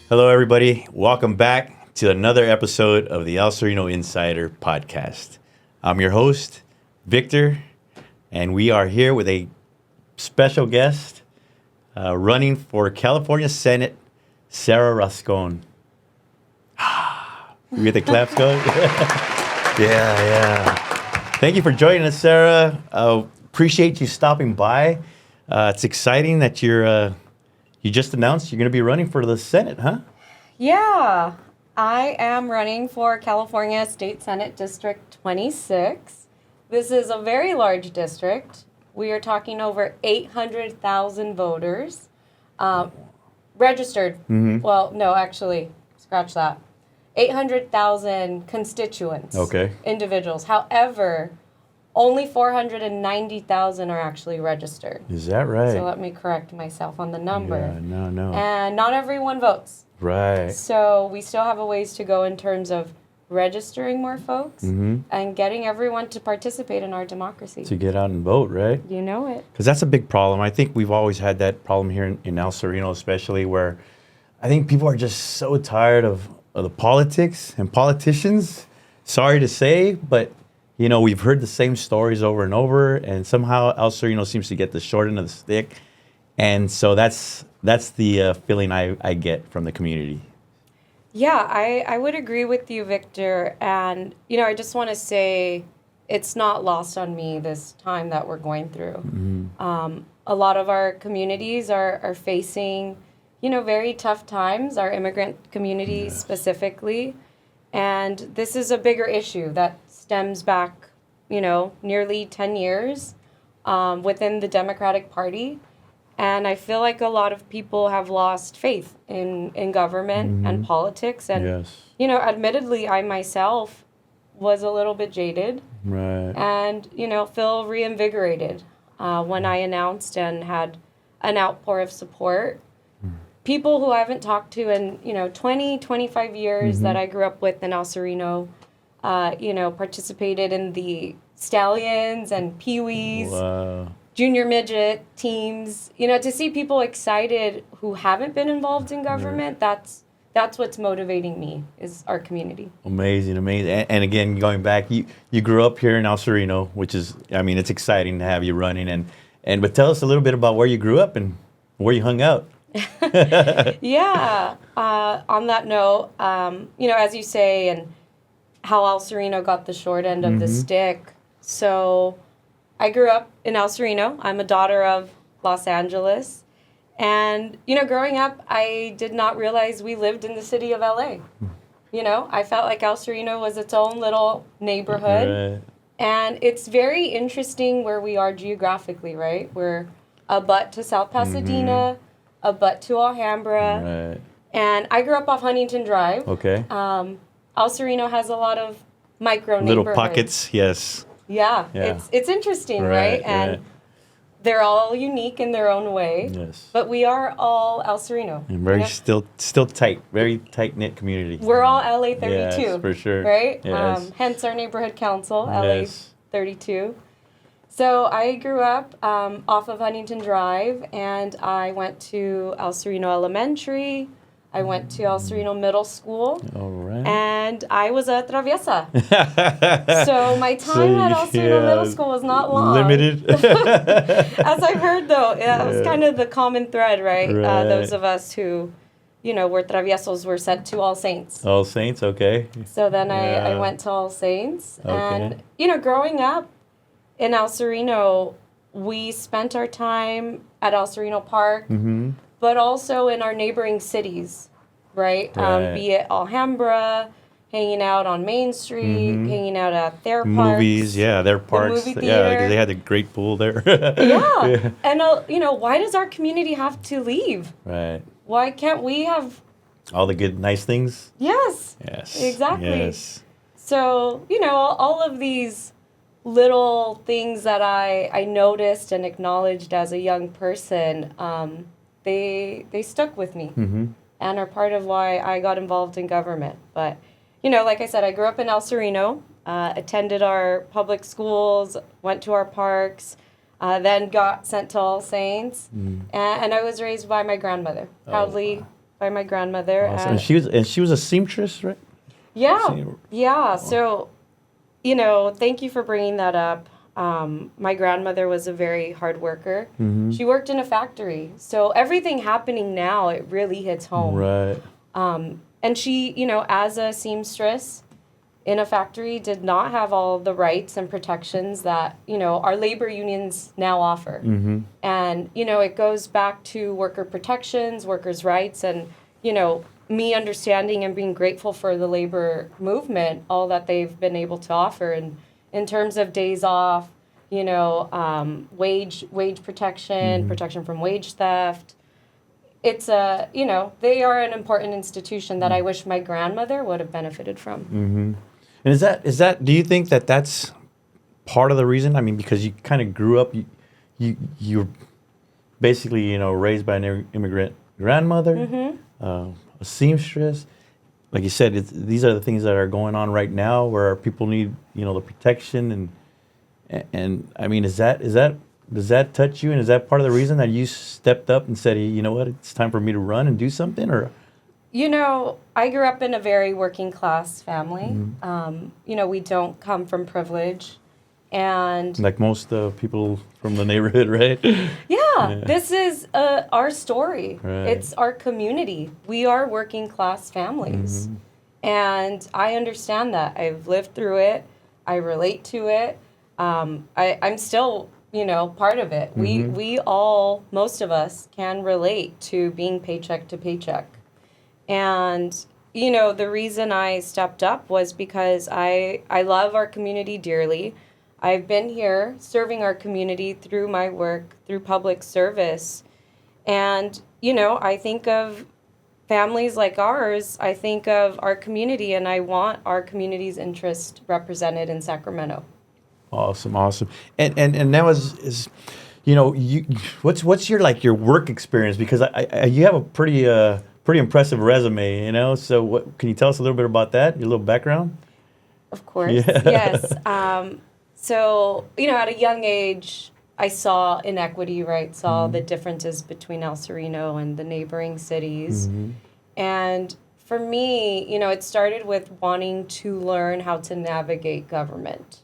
Hello, everybody. Welcome back to another episode of the El Sereno Insider podcast. I'm your host, Victor, and we are here with a special guest running for California Senate, Sarah Rascón. We get the claps going? Yeah. Thank you for joining us, Sarah. Appreciate you stopping by. It's exciting that you just announced you're going to be running for the Senate, huh? Yeah, I am running for California State Senate District 26. This is a very large district. We are talking over 800,000 voters registered. Mm-hmm. Well, no, actually, scratch that. 800,000 constituents, Okay. individuals. However, only 490,000 are actually registered. Is that right? So let me correct myself on the number. Yeah, no. And not everyone votes. Right. So we still have a ways to go in terms of registering more folks and getting everyone to participate in our democracy. To get out and vote, right? You know it. Because that's a big problem. I think we've always had that problem here in El Sereno, especially where I think people are just so tired of the politics and politicians. Sorry to say, but you know, we've heard the same stories over and over, and somehow El Sereno seems to get the short end of the stick. And so that's the feeling I get from the community. Yeah, I would agree with you, Victor. And, you know, I just want to say it's not lost on me this time that we're going through. A lot of our communities are facing, you know, very tough times, our immigrant community specifically. And this is a bigger issue that stems back, you know, nearly 10 years within the Democratic Party. And I feel like a lot of people have lost faith in government and politics. And, you know, admittedly, I myself was a little bit jaded. Right. And, you know, feel reinvigorated when I announced and had an outpour of support. People who I haven't talked to in, you know, 20, 25 years that I grew up with in El Sereno, you know, participated in the Stallions and Pee-wees. Wow. Junior midget teams, you know, to see people excited who haven't been involved in government, that's what's motivating me, is our community. Amazing. And again, going back, you grew up here in El Sereno, which is, I mean, it's exciting to have you running. But tell us a little bit about where you grew up and where you hung out. Yeah. On that note, you know, as you say, and how El Sereno got the short end of the stick. So I grew up in El Sereno. I'm a daughter of Los Angeles. And, you know, growing up, I did not realize we lived in the city of LA. You know, I felt like El Sereno was its own little neighborhood. Right. And it's very interesting where we are geographically, right? We're a butt to South Pasadena, a butt to Alhambra. Right. And I grew up off Huntington Drive. Okay. El Sereno has a lot of micro Little neighborhoods. pockets, yes. Yeah. Yeah. It's interesting, right? And they're all unique in their own way. Yes. But we are all El Sereno. And very you know? still tight, very tight-knit community. We're all LA 32. Yes, for sure. Right? Yes. Hence our neighborhood council, Yes. LA 32. So I grew up off of Huntington Drive, and I went to El Sereno Elementary. I went to El Sereno Middle School. All right. And I was a traviesa. So my time at El Sereno Middle School was not long. Limited. As I've heard, though, it was kind of the common thread, right? Those of us who, you know, were traviesos were sent to All Saints. All Saints, okay. So then I went to All Saints. Okay. And, you know, growing up in El Sereno, we spent our time at El Sereno Park, but also in our neighboring cities, right? Be it Alhambra, hanging out on Main Street, hanging out at their parks. Movies, their parks. The movie Yeah, theater. they had a great pool there. Yeah. And, you know, why does our community have to leave? Right. Why can't we have... All the good, nice things? Yes. Yes. Exactly. Yes. So, you know, all of these little things that I noticed and acknowledged as a young person, they stuck with me and are part of why I got involved in government. But, you know, like I said, I grew up in El Sereno, attended our public schools, went to our parks, then got sent to All Saints, and I was raised by my grandmother, proudly by my grandmother. Awesome. And she was a seamstress, right? Yeah. So, thank you for bringing that up. My grandmother was a very hard worker. Mm-hmm. She worked in a factory. So everything happening now, it really hits home. Right. And she, as a seamstress in a factory, did not have all the rights and protections that, our labor unions now offer. Mm-hmm. And, it goes back to worker protections, workers' rights, and, me understanding and being grateful for the labor movement, all that they've been able to offer. And in terms of days off, wage protection, protection from wage theft. It's they are an important institution that I wish my grandmother would have benefited from. Mm-hmm. And is that? Do you think that that's part of the reason? I mean, because you kind of grew up, you're basically raised by an immigrant grandmother, a seamstress. Like you said, these are the things that are going on right now, where people need the protection and I mean, does that touch you, and is that part of the reason that you stepped up and said, you know what, it's time for me to run and do something? Or I grew up in a very working class family. We don't come from privilege, and like most people from the neighborhood, right? Yeah. This is our story. Right. It's our community. We are working class families, and I understand that. I've lived through it. I relate to it. I'm still part of it. We all, most of us, can relate to being paycheck to paycheck. And, the reason I stepped up was because I love our community dearly. I've been here serving our community through my work, through public service. And, I think of families like ours. I think of our community, and I want our community's interest represented in Sacramento. Awesome. And that was what's your work experience? Because you have a pretty impressive resume, so what can you tell us a little bit about that, your little background? Of course. Yeah. Yes. So, at a young age, I saw inequity, right? Saw the differences between El Sereno and the neighboring cities. And for me, it started with wanting to learn how to navigate government.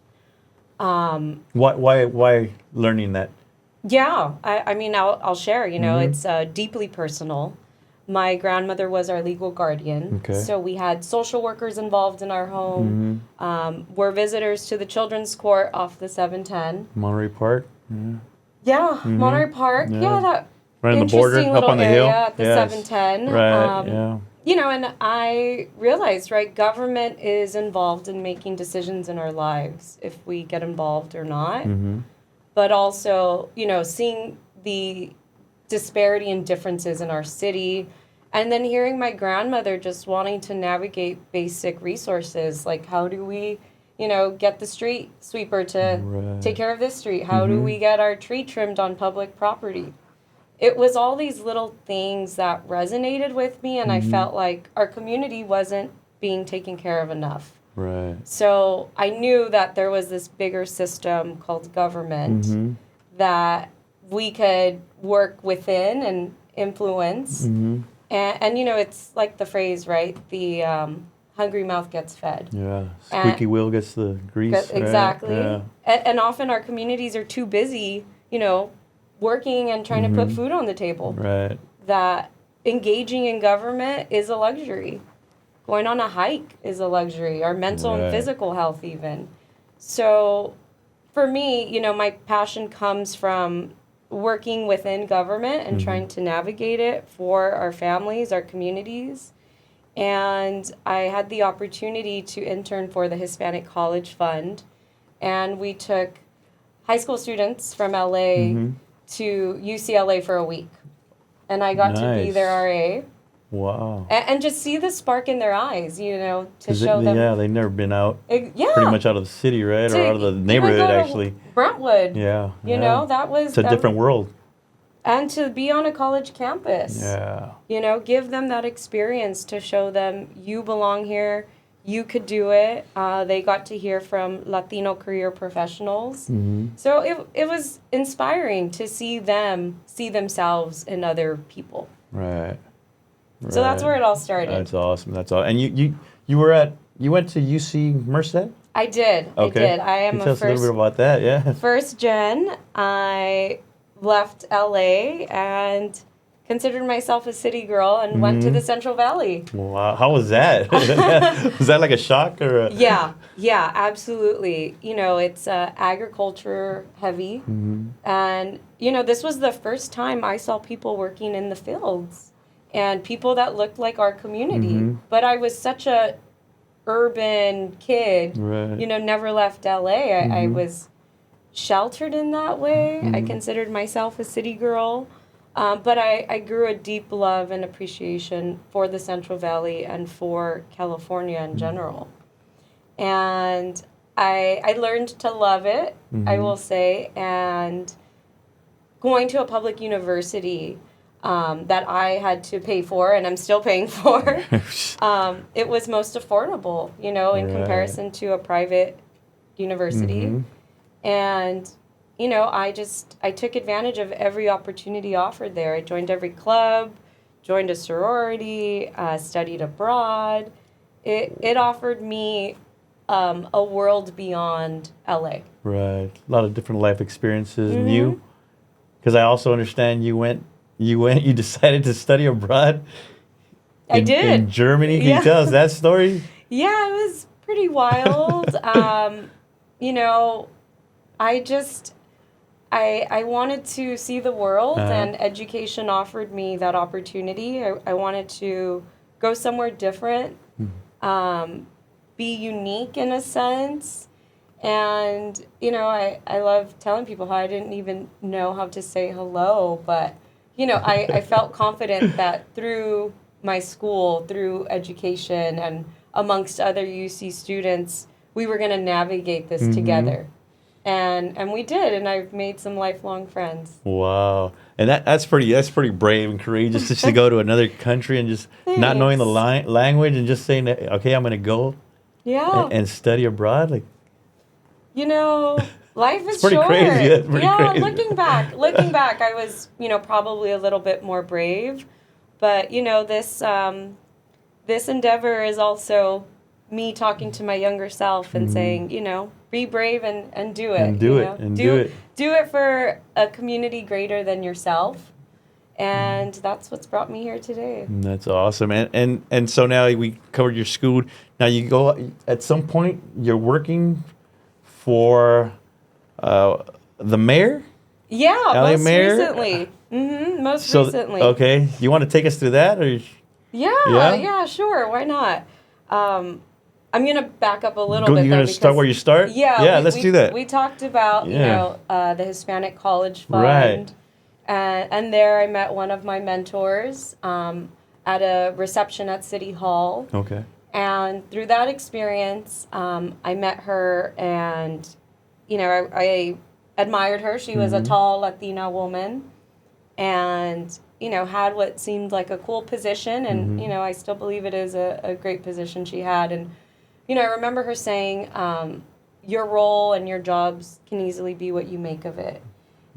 Why learning that? Yeah, I mean, I'll share. It's deeply personal. My grandmother was our legal guardian, so we had social workers involved in our home. We're visitors to the Children's Court off the 710. Monterey Park. Yeah, Monterey Park. Yeah, that right on the border, up on the hill at the 710. Right. And I realized, right, government is involved in making decisions in our lives, if we get involved or not. But also, seeing the disparity and differences in our city, and then hearing my grandmother just wanting to navigate basic resources, like how do we, get the street sweeper to take care of this street? How do we get our tree trimmed on public property? It was all these little things that resonated with me, and I felt like our community wasn't being taken care of enough. Right. So I knew that there was this bigger system called government that we could work within and influence. And it's like the phrase, right? The hungry mouth gets fed. Yeah. Squeaky wheel gets the grease. Exactly. Right? Yeah. And often our communities are too busy, working and trying to put food on the table. Right. That engaging in government is a luxury. Going on a hike is a luxury. Our mental and physical health even. So for me, my passion comes from working within government and trying to navigate it for our families, our communities. And I had the opportunity to intern for the Hispanic College Fund. And we took high school students from LA to UCLA for a week. And I got to be their RA. Wow. And just see the spark in their eyes, to show them. Yeah, they've never been out. Pretty much out of the city, right? Or out of the neighborhood, actually. Brentwood. Yeah. You know, that was. It's a different world. And to be on a college campus. Yeah. Give them that experience to show them you belong here, you could do it. They got to hear from Latino career professionals. So it was inspiring to see them see themselves in other people. Right. So that's where it all started. That's awesome. That's all. And you went to UC Merced? I did. Okay. I did. I am Tell us a little bit about that. Yeah. first gen. I left LA and considered myself a city girl and went to the Central Valley. Wow. How was that? Was that like a shock or? Yeah, absolutely. It's agriculture heavy. And, this was the first time I saw people working in the fields and people that looked like our community. But I was such a urban kid, never left LA. I was sheltered in that way. I considered myself a city girl. But I grew a deep love and appreciation for the Central Valley and for California in general. And I learned to love it, I will say. And going to a public university that I had to pay for, and I'm still paying for, it was most affordable, in comparison to a private university. And I took advantage of every opportunity offered there. I joined every club, joined a sorority, studied abroad. It offered me a world beyond LA. Right. A lot of different life experiences. And you, because I also understand you decided to study abroad. I did. In Germany. Can you tell us that story? Yeah, it was pretty wild. I wanted to see the world, and education offered me that opportunity. I wanted to go somewhere different, be unique in a sense. And, I love telling people how I didn't even know how to say hello, but, I felt confident that through my school, through education, and amongst other UC students, we were going to navigate this together. And we did, and I've made some lifelong friends. Wow. And that's pretty brave and courageous just to go to another country and just not knowing the language and just saying, okay, I'm going to go and study abroad. Like, life is pretty short. crazy. That's pretty crazy. Looking back, I was, probably a little bit more brave. But, this endeavor is also me talking to my younger self and saying, be brave and do it. Do it for a community greater than yourself. And that's what's brought me here today. That's awesome. And so now we covered your school. Now you go, at some point, you're working for the mayor? Yeah, LA most mayor? recently. Most recently. Okay. You want to take us through that? Or? Yeah, sure. Why not? I'm going to back up a little bit. You're going to start where you start? Yeah, let's do that. We talked about, the Hispanic College Fund. Right. And there I met one of my mentors at a reception at City Hall. Okay. And through that experience, I met her and, I admired her. She was a tall Latina woman and, had what seemed like a cool position. And, I still believe it is a great position she had. And, I remember her saying, your role and your jobs can easily be what you make of it.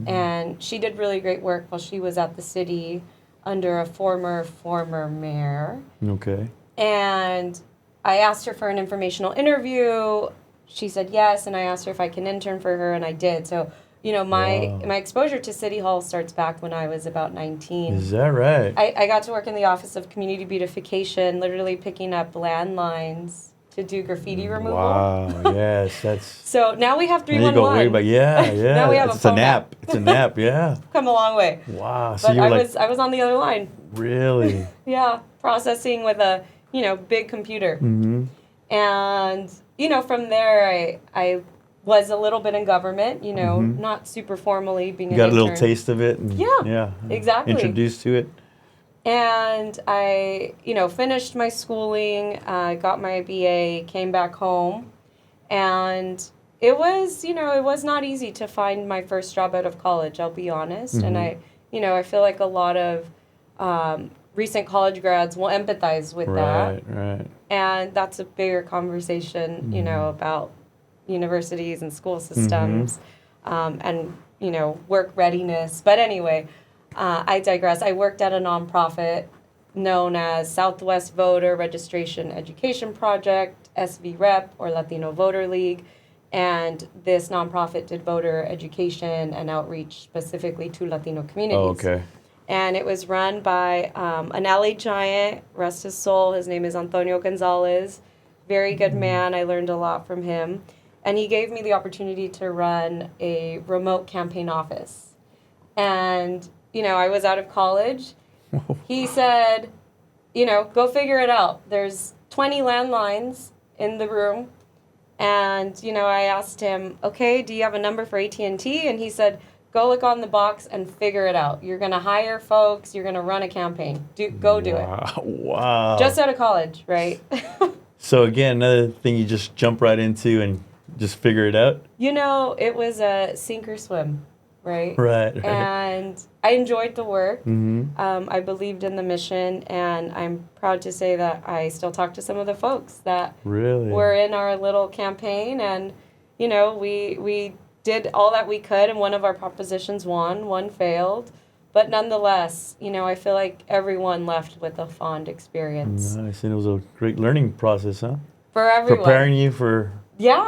And she did really great work while she was at the city under a former mayor. Okay. And I asked her for an informational interview. She said yes, and I asked her if I can intern for her, and I did. So, my exposure to City Hall starts back when I was about 19. Is that right? I got to work in the Office of Community Beautification, literally picking up landlines to do graffiti removal. Wow, yes, that's... So now we have 311. You go way back, yeah. Now we have It's an app. It's an app, yeah. Come a long way. Wow. So but I was on the other line. Really? Yeah, processing with a, big computer. And, from there, I was a little bit in government, not super formally being an intern. intern. You got a little taste of it. And, yeah, exactly. Introduced to it. And I, finished my schooling, got my BA, came back home, and it was, it was not easy to find my first job out of college, I'll be honest. And I feel like a lot of recent college grads will empathize with that. Right. And that's a bigger conversation, about universities and school systems, and, work readiness. But anyway, I digress. I worked at a nonprofit known as Southwest Voter Registration Education Project, SVREP, or Latino Voter League. And this nonprofit did voter education and outreach specifically to Latino communities. Oh, okay. And it was run by an LA giant, rest his soul. His name is Antonio Gonzalez. Very good man. I learned a lot from him. And he gave me the opportunity to run a remote campaign office. And, I was out of college. He said, go figure it out. There's 20 landlines in the room. And, I asked him, okay, do you have a number for AT&T? And he said, go look on the box and figure it out. You're going to hire folks. You're going to run a campaign. Go do it. Wow. Just out of college, right? So again, another thing you just jump right into and just figure it out? It was a sink or swim, right? Right. And I enjoyed the work. Mm-hmm. I believed in the mission, and I'm proud to say that I still talk to some of the folks that Really were in our little campaign, and we did all that we could, and one of our propositions won, one failed, but nonetheless, I feel like everyone left with a fond experience. Nice, and it was a great learning process, huh? For everyone. Preparing you for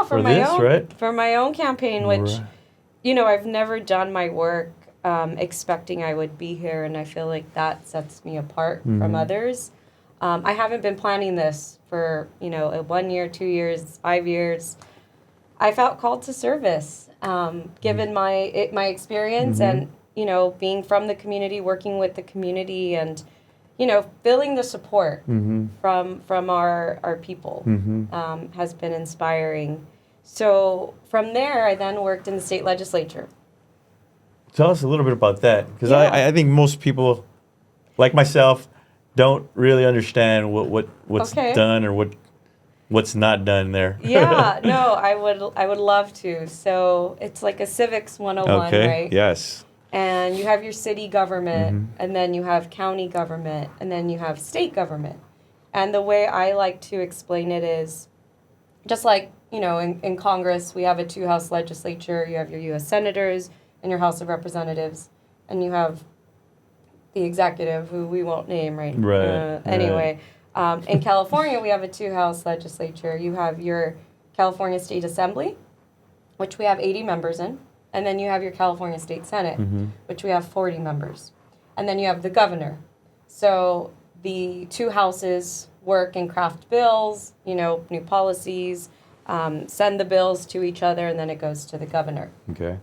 for my this, own right? for my own campaign, which Right. I've never done my work expecting I would be here, and I feel like that sets me apart from others. I haven't been planning this for 1 year, 2 years, 5 years. I felt called to service, given my experience and being from the community, working with the community, and feeling the support from our people has been inspiring. So from there, I then worked in the state legislature. Tell us a little bit about that, because Yeah. I think most people, like myself, don't really understand what's Okay. done or what's not done there. Yeah, no, I would love to. So it's like a civics 101, Okay. right? Yes. And you have your city government, and then you have county government, and then you have state government. And the way I like to explain it is just like, in Congress, we have a 2-house legislature. You have your U.S. senators and your House of Representatives, and you have the executive, who we won't name, right? Right. Anyway, in California, we have a 2-house legislature. You have your California State Assembly, which we have 80 members in. And then you have your California State Senate, which we have 40 members. And then you have the governor. So the 2 houses work and craft bills, new policies, send the bills to each other, and then it goes to the governor. Okay.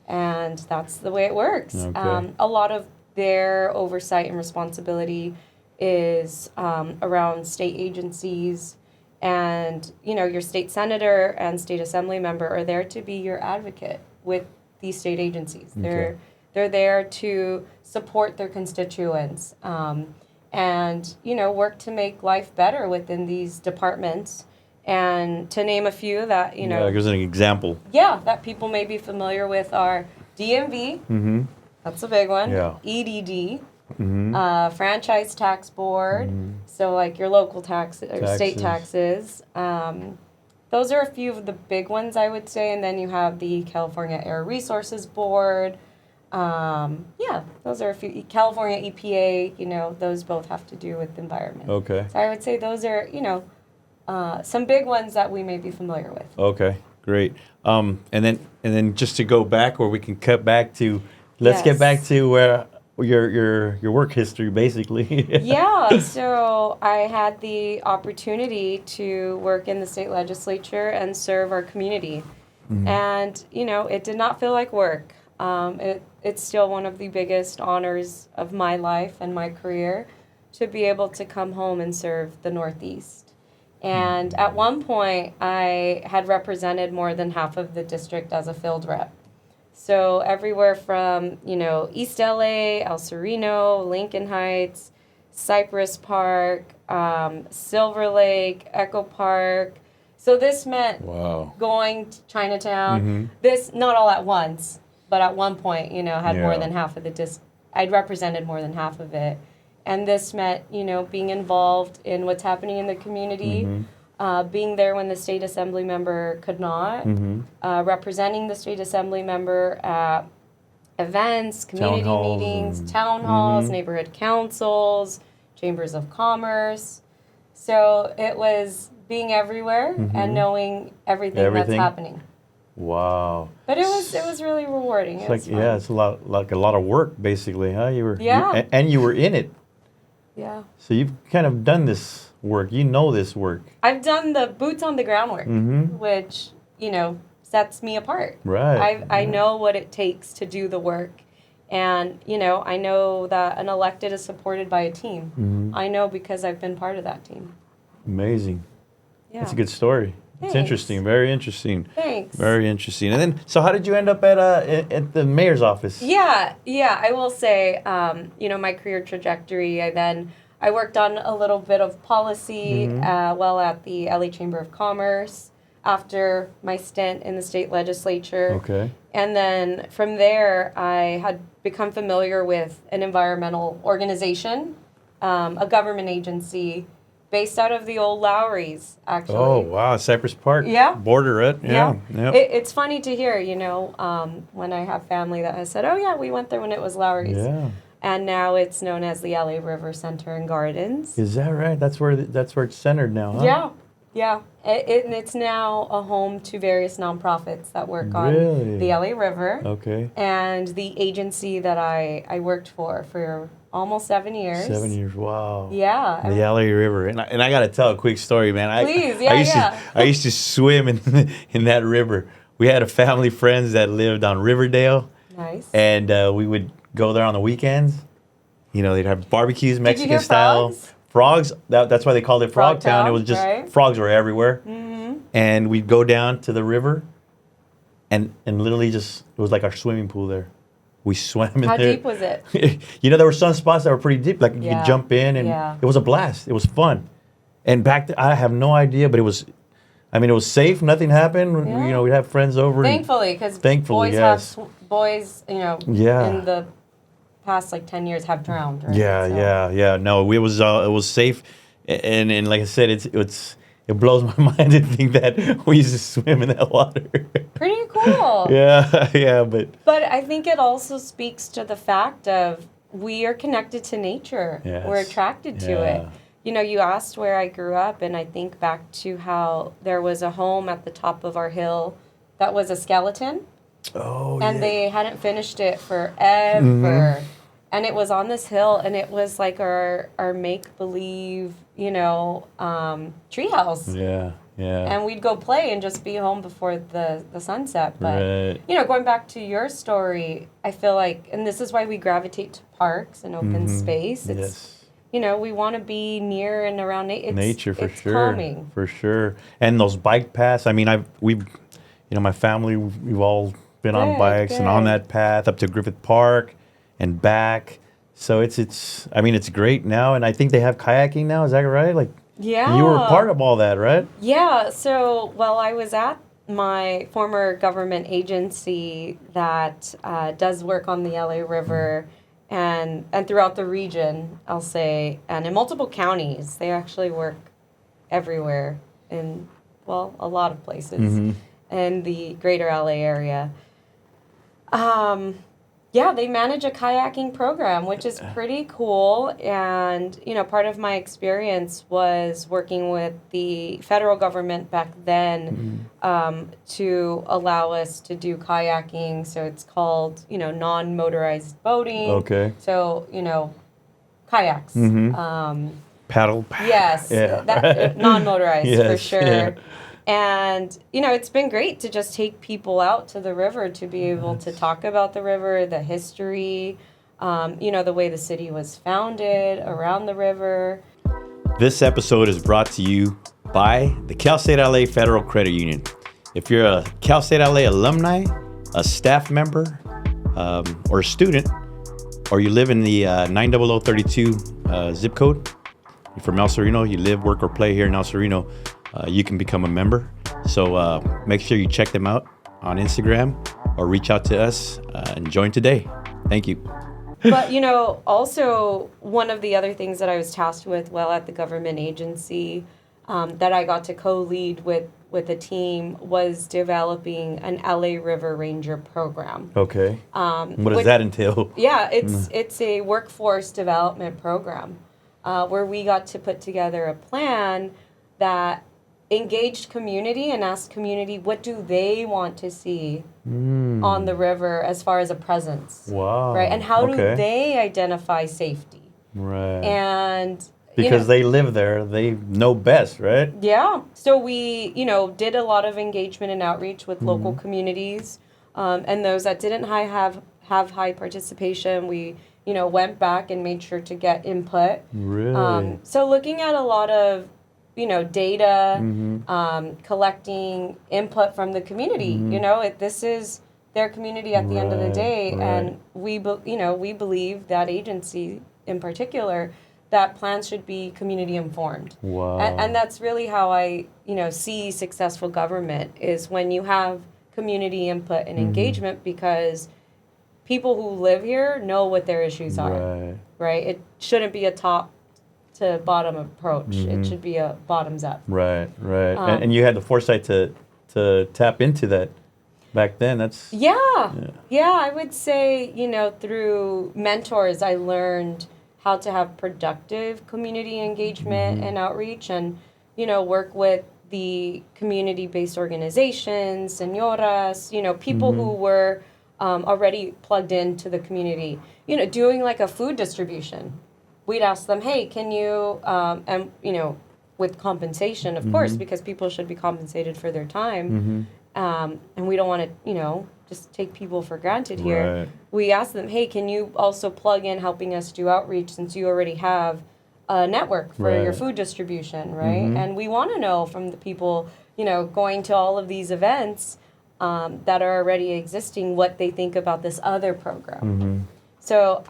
And that's the way it works. Okay. A lot of their oversight and responsibility is around state agencies. And, your state senator and state assembly member are there to be your advocate with these state agencies. Okay. They're there to support their constituents and, work to make life better within these departments. And to name a few that, Yeah, here's an example. that people may be familiar with are DMV, that's a big one, Yeah. EDD, Franchise Tax Board, so like your local taxes or state taxes. Those are a few of the big ones, I would say. And then you have the California Air Resources Board. Those are a few. California EPA, those both have to do with environment. Okay. So I would say those are, some big ones that we may be familiar with. Okay. Great. And then just to go back, or we can cut back to, let's get back to where your work history, basically. Yeah, so I had the opportunity to work in the state legislature and serve our community. And, it did not feel like work. It's still one of the biggest honors of my life and my career to be able to come home and serve the Northeast. And at one point, I had represented more than half of the district as a field rep. So everywhere from, East LA, El Sereno, Lincoln Heights, Cypress Park, Silver Lake, Echo Park. So this meant going to Chinatown. This, not all at once, but at one point, had more than half of the I'd represented more than half of it. And this meant, being involved in what's happening in the community, being there when the state assembly member could not, representing the state assembly member at events, community meetings, town halls, neighborhood councils, chambers of commerce. So it was being everywhere and knowing everything that's happening. Wow. But it was really rewarding. It's like, yeah, it's a lot of work basically, huh? You were and you were in it. Yeah. So you've kind of done this work. You know this work. I've done the boots on the ground work, which, sets me apart. Right. I know what it takes to do the work. And, I know that an elected is supported by a team. I know because I've been part of that team. Amazing. Yeah. That's a good story. Thanks. It's interesting. Very interesting. Thanks. Very interesting. And then, so how did you end up at the mayor's office? Yeah. I will say, my career trajectory. I worked on a little bit of policy, at the LA Chamber of Commerce after my stint in the state legislature. Okay. And then from there, I had become familiar with an environmental organization, a government agency based out of the old Lowrys, actually. Oh, wow. Cypress Park. Yeah. Border it. Yeah. Yep. It's funny to hear, when I have family that has said, oh, yeah, we went there when it was Lowrys. Yeah. And now it's known as the LA River Center and Gardens. Is that right? That's where it's centered now, huh? Yeah. It's now a home to various nonprofits that work on the LA River. Okay. And the agency that I worked for almost 7 years. 7 years, wow. Yeah. The LA River. And I got to tell a quick story, man. Please, I used to swim in that river. We had a family friends that lived on Riverdale. Nice. And we would go there on the weekends. They'd have barbecues, Mexican Did you hear style. Frogs, that's why they called it Frog Town. It was just, right? Frogs were everywhere. And we'd go down to the river and literally it was like our swimming pool there. We swam in there. How deep was it? There were some spots that were pretty deep, like you could jump in, and it was a blast. It was fun. And back then, I have no idea, but it was safe. Nothing happened. Yeah. We'd have friends over. Thankfully, because boys in the past 10 years have drowned. Right? Yeah. No, it was safe, and like I said, it blows my mind to think that we used to swim in that water. Pretty cool. Yeah, but I think it also speaks to the fact of we are connected to nature. Yes. We're attracted to it. You asked where I grew up, and I think back to how there was a home at the top of our hill that was a skeleton. Oh, and they hadn't finished it forever. And it was on this hill, and it was like our make-believe, treehouse. Yeah. And we'd go play and just be home before the sunset. But, right. Going back to your story, I feel like, and this is why we gravitate to parks and open space. It's, we want to be near and around nature for it's sure. Calming. For sure. And those bike paths, my family, we've all been on bikes and on that path up to Griffith Park and back. So it's great now. And I think they have kayaking now. Is that right? You were part of all that, right? Yeah. So, I was at my former government agency that does work on the LA River and throughout the region, I'll say, and in multiple counties. They actually work everywhere in, a lot of places in the greater LA area. They manage a kayaking program, which is pretty cool. And, part of my experience was working with the federal government back then to allow us to do kayaking. So it's called, non-motorized boating. Okay. So, kayaks. Paddle. Yes. Yeah. Non-motorized for sure. Yeah. And, it's been great to just take people out to the river to be able to talk about the river, the history, the way the city was founded around the river. This episode is brought to you by the Cal State LA Federal Credit Union. If you're a Cal State LA alumni, a staff member, or a student, or you live in the 90032 zip code, you're from El Sereno, you live, work, or play here in El Sereno, you can become a member. So make sure you check them out on Instagram or reach out to us and join today. Thank you. But, also one of the other things that I was tasked with while at the government agency that I got to co-lead with a team was developing an LA River Ranger program. Okay. What does that entail? Yeah, it's a workforce development program. where we got to put together a plan that engaged community and asked community what do they want to see on the river as far as a presence. Wow. Right? And how do Okay. they identify safety? Right. And because they live there, they know best, right? Yeah. So we, did a lot of engagement and outreach with local communities, and those that didn't have high participation, we, went back and made sure to get input. Really? So looking at a lot of, data, collecting input from the community. This is their community at the end of the day, and we believe that agency in particular, that plans should be community informed. Wow. And that's really how I, see successful government is when you have community input and engagement, because people who live here know what their issues are. Right? It shouldn't be a top to bottom approach. It should be a bottoms up. Right. And you had the foresight to tap into that back then. That's yeah, I would say, through mentors I learned how to have productive community engagement and outreach, and work with the community-based organizations, senoras, people who were already plugged into the community, doing like a food distribution. We'd ask them, hey, can you, and with compensation, of course, because people should be compensated for their time, and we don't want to, just take people for granted here. Right. We asked them, hey, can you also plug in helping us do outreach, since you already have a network for your food distribution, right? And we want to know from the people, going to all of these events that are already existing, what they think about this other program. So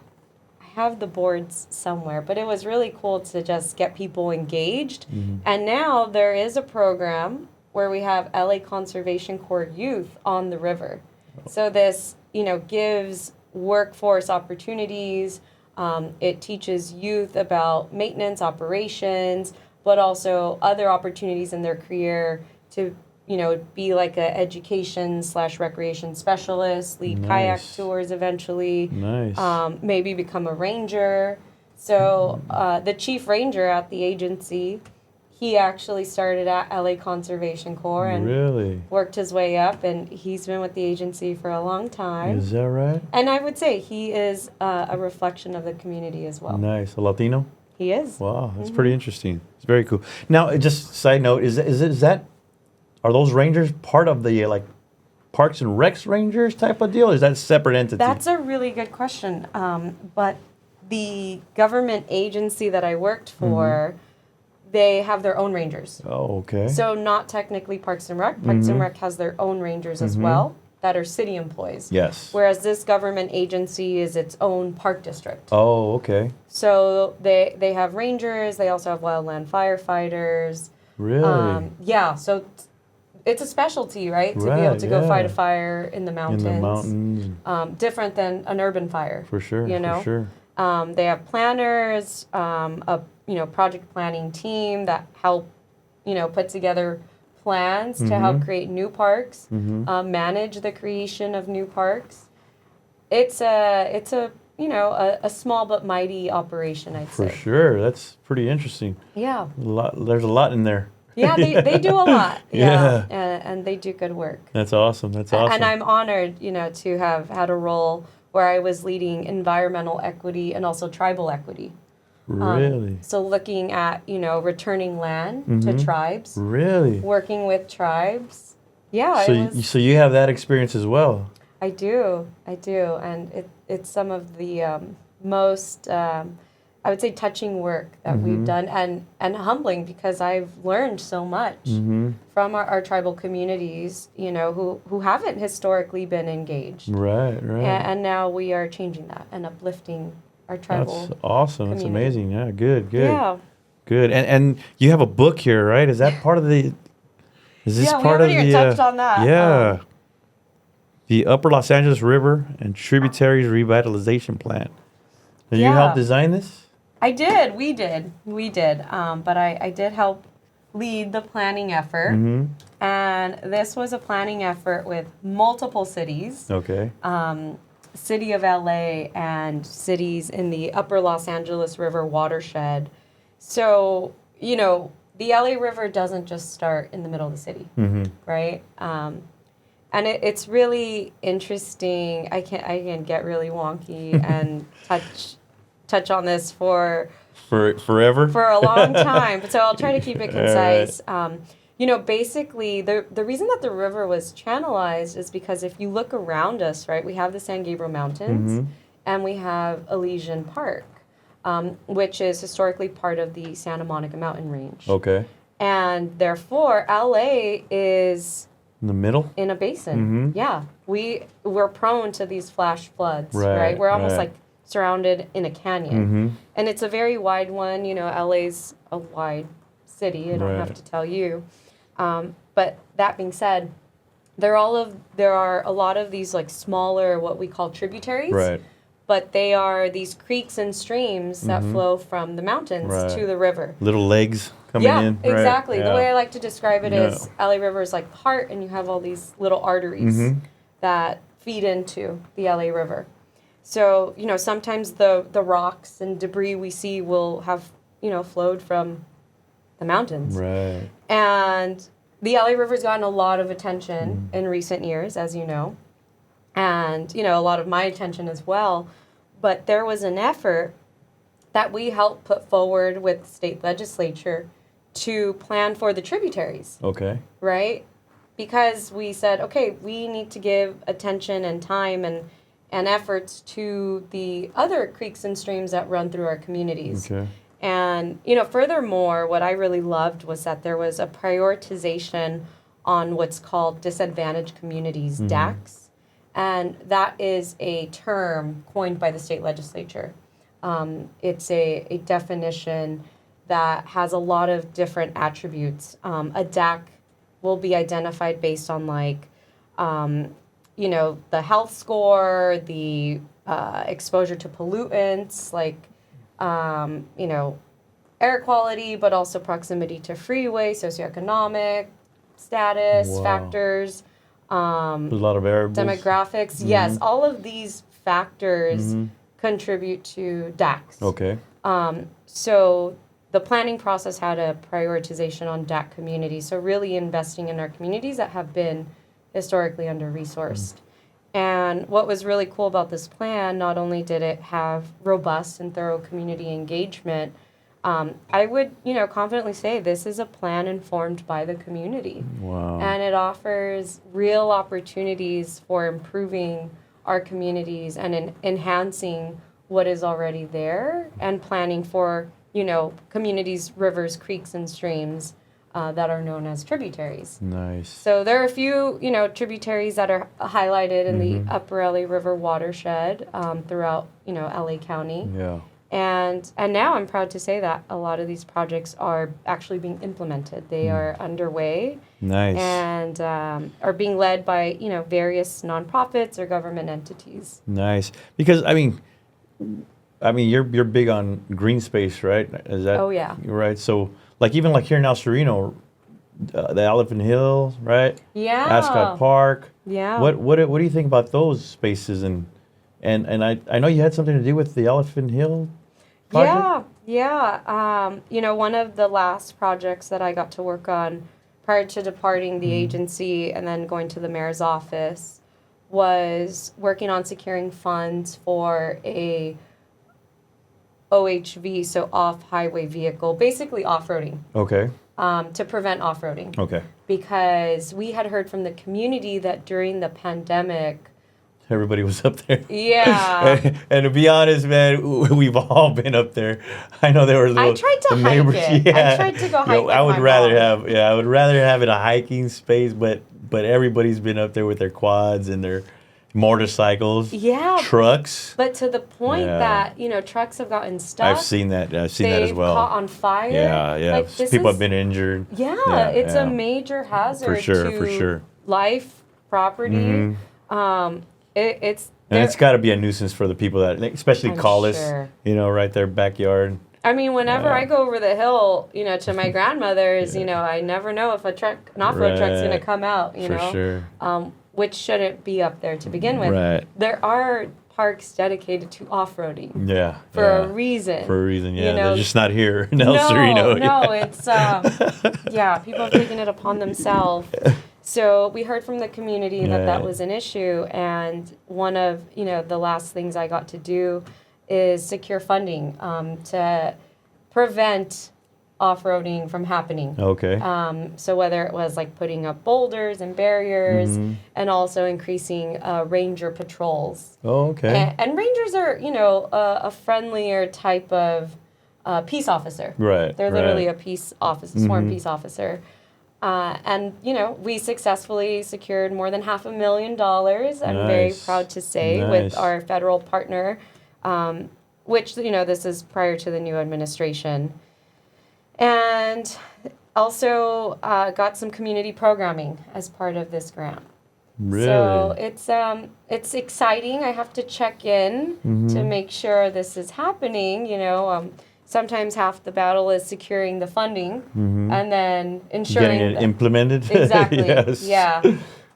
I have the boards somewhere, but it was really cool to just get people engaged. And now there is a program where we have LA Conservation Corps youth on the river. So this, gives workforce opportunities. It teaches youth about maintenance operations, but also other opportunities in their career to, be like a education/recreation specialist, lead kayak tours eventually. Maybe become a ranger. So the chief ranger at the agency, he actually started at LA Conservation Corps and worked his way up, and he's been with the agency for a long time. Is that right? And I would say he is a reflection of the community as well. Nice. A Latino? He is. Wow, that's pretty interesting. It's very cool. Now, just side note, is that are those rangers part of the like Parks and Recs Rangers type of deal? Or is that a separate entity? That's a really good question. But the government agency that I worked for, they have their own rangers. Oh, okay. So not technically Parks and Rec. Parks and Rec has their own rangers as well that are city employees. Yes. Whereas this government agency is its own park district. Oh, okay. So they have rangers. They also have wildland firefighters. Really? Yeah. So it's a specialty, right? To be able to go fight a fire in the mountains. In the mountains. Different than an urban fire. For sure. For sure. They have planners, a project planning team that help, put together plans to help create new parks, manage the creation of new parks. It's a small but mighty operation, I'd say. For sure. That's pretty interesting. Yeah. There's a lot in there. Yeah, they do a lot. Yeah. And they do good work. That's awesome. And I'm honored, to have had a role where I was leading environmental equity and also tribal equity. Really? So looking at, returning land to tribes. Really? Working with tribes. Yeah. So you have that experience as well? I do. And it's some of the most, I would say, touching work that we've done, and humbling, because I've learned so much from our tribal communities, who haven't historically been engaged. Right. And now we are changing that and uplifting our tribal. That's awesome. Community. That's amazing. Yeah, good. Yeah. Good. And you have a book here, right? Is that part of the... Is this part of the... we haven't even touched on that. Yeah. The Upper Los Angeles River and Tributaries Revitalization Plan. Did you help design this? I did. We did. But I did help lead the planning effort. And this was a planning effort with multiple cities. Okay. City of LA and cities in the Upper Los Angeles River watershed. So, the LA River doesn't just start in the middle of the city, right? And it's really interesting. I can get really wonky and touch on this for forever, for a long time. So I'll try to keep it concise. Basically, the reason that the river was channelized is because if you look around us, right, we have the San Gabriel Mountains and we have Elysian Park, which is historically part of the Santa Monica Mountain Range. Okay. And therefore, LA is in the middle, in a basin. Yeah, we're prone to these flash floods. Right. We're almost like surrounded in a canyon, and it's a very wide one. LA's a wide city. I don't have to tell you. But that being said, there are a lot of these like smaller, what we call tributaries. Right. But they are these creeks and streams that flow from the mountains to the river. Little legs coming in. Yeah, exactly. The way I like to describe it is LA River is like the heart, and you have all these little arteries that feed into the LA River. So, sometimes the rocks and debris we see will have, flowed from the mountains. Right. And the LA River's gotten a lot of attention in recent years, as you know. And, a lot of my attention as well. But there was an effort that we helped put forward with the state legislature to plan for the tributaries. Okay. Right? Because we said, okay, we need to give attention and time and efforts to the other creeks and streams that run through our communities. Okay. And, furthermore, what I really loved was that there was a prioritization on what's called disadvantaged communities, DACs. And that is a term coined by the state legislature. It's a definition that has a lot of different attributes. A DAC will be identified based on the health score, the exposure to pollutants, air quality, but also proximity to freeway, socioeconomic status factors. There's a lot of variables. Demographics, yes. All of these factors contribute to DACs. Okay. So the planning process had a prioritization on DAC communities, so really investing in our communities that have been historically under-resourced. And what was really cool about this plan, not only did it have robust and thorough community engagement, I would, confidently say this is a plan informed by the community. Wow. And it offers real opportunities for improving our communities and enhancing what is already there and planning for, communities, rivers, creeks, and streams that are known as tributaries. Nice. So there are a few, tributaries that are highlighted in the Upper LA River watershed throughout, LA County. Yeah. And now I'm proud to say that a lot of these projects are actually being implemented. They are underway. Nice. And are being led by, various nonprofits or government entities. Nice. Because, I mean, you're big on green space, right? Is that? Oh, yeah. Right. So, even here in El Sereno, the Elephant Hill, right? Yeah. Ascot Park. Yeah. What do you think about those spaces? And I know you had something to do with the Elephant Hill project? Yeah. One of the last projects that I got to work on prior to departing the agency and then going to the mayor's office was working on securing funds for a OHV, so off-highway vehicle, basically off-roading. Okay. To prevent off-roading. Okay. Because we had heard from the community that during the pandemic, everybody was up there. Yeah. and to be honest, man, we've all been up there. I know there were little. I tried to hike neighbors, it. Yeah. I tried to go hike it. I would rather have it a hiking space, but everybody's been up there with their quads and their motorcycles. Yeah. Trucks. But to the point that, trucks have gotten stuck. I've seen that. I've seen that as well. They've caught on fire. Yeah. People have been injured. Yeah, it's a major hazard for sure. Life, property. It's got to be a nuisance for the people that, especially call us, right there, backyard. I mean, whenever I go over the hill, to my grandmother's, I never know if an off-road truck's going to come out, For sure. Which shouldn't be up there to begin with. Right. There are parks dedicated to off-roading. Yeah. For a reason. For a reason, yeah. You know, They're just not here in El Sereno. No, it's, people have taken it upon themselves. So we heard from the community that was an issue, and one of, the last things I got to do is secure funding to prevent off-roading from happening. Okay. So whether it was like putting up boulders and barriers, and also increasing ranger patrols. Oh, okay. And rangers are, a friendlier type of peace officer. Right. They're literally a peace officer, sworn peace officer. And, we successfully secured more than $500,000, I'm very proud to say, with our federal partner, which, this is prior to the new administration. And also got some community programming as part of this grant. Really? So it's exciting. I have to check in to make sure this is happening. Sometimes half the battle is securing the funding and then ensuring getting it implemented. Exactly. Yes. Yeah,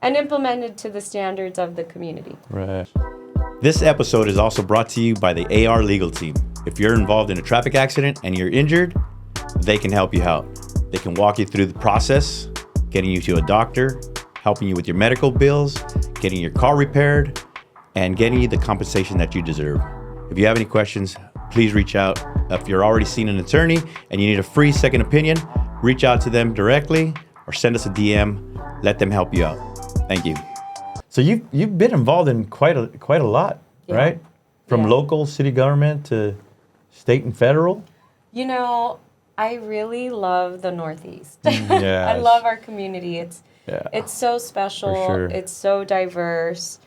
and implemented to the standards of the community. Right. This episode is also brought to you by the AR Legal Team. If you're involved in a traffic accident and you're injured, they can help you out. They can walk you through the process, getting you to a doctor, helping you with your medical bills, getting your car repaired, and getting you the compensation that you deserve. If you have any questions, please reach out. If you're already seeing an attorney and you need a free second opinion, reach out to them directly or send us a DM. Let them help you out. Thank you. So you've been involved in quite a lot, right? From local city government to state and federal. I really love the Northeast. Yes. I love our community. It's so special. For sure. It's so diverse.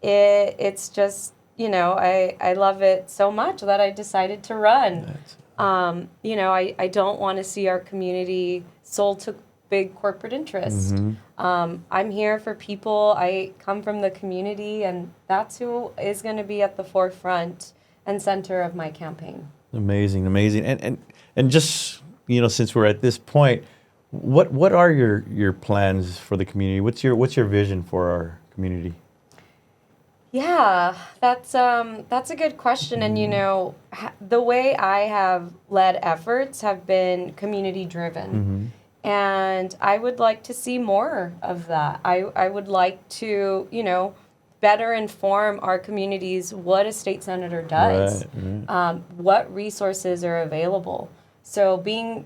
It's just, I love it so much that I decided to run. I don't want to see our community sold to big corporate interests. I'm here for people. I come from the community, and that's who is going to be at the forefront and center of my campaign. Amazing. And just, since we're at this point, what are your plans for the community? What's your vision for our community? Yeah, that's a good question. And the way I have led efforts have been community driven. And I would like to see more of that. I would like to, better inform our communities what a state senator does, what resources are available. So being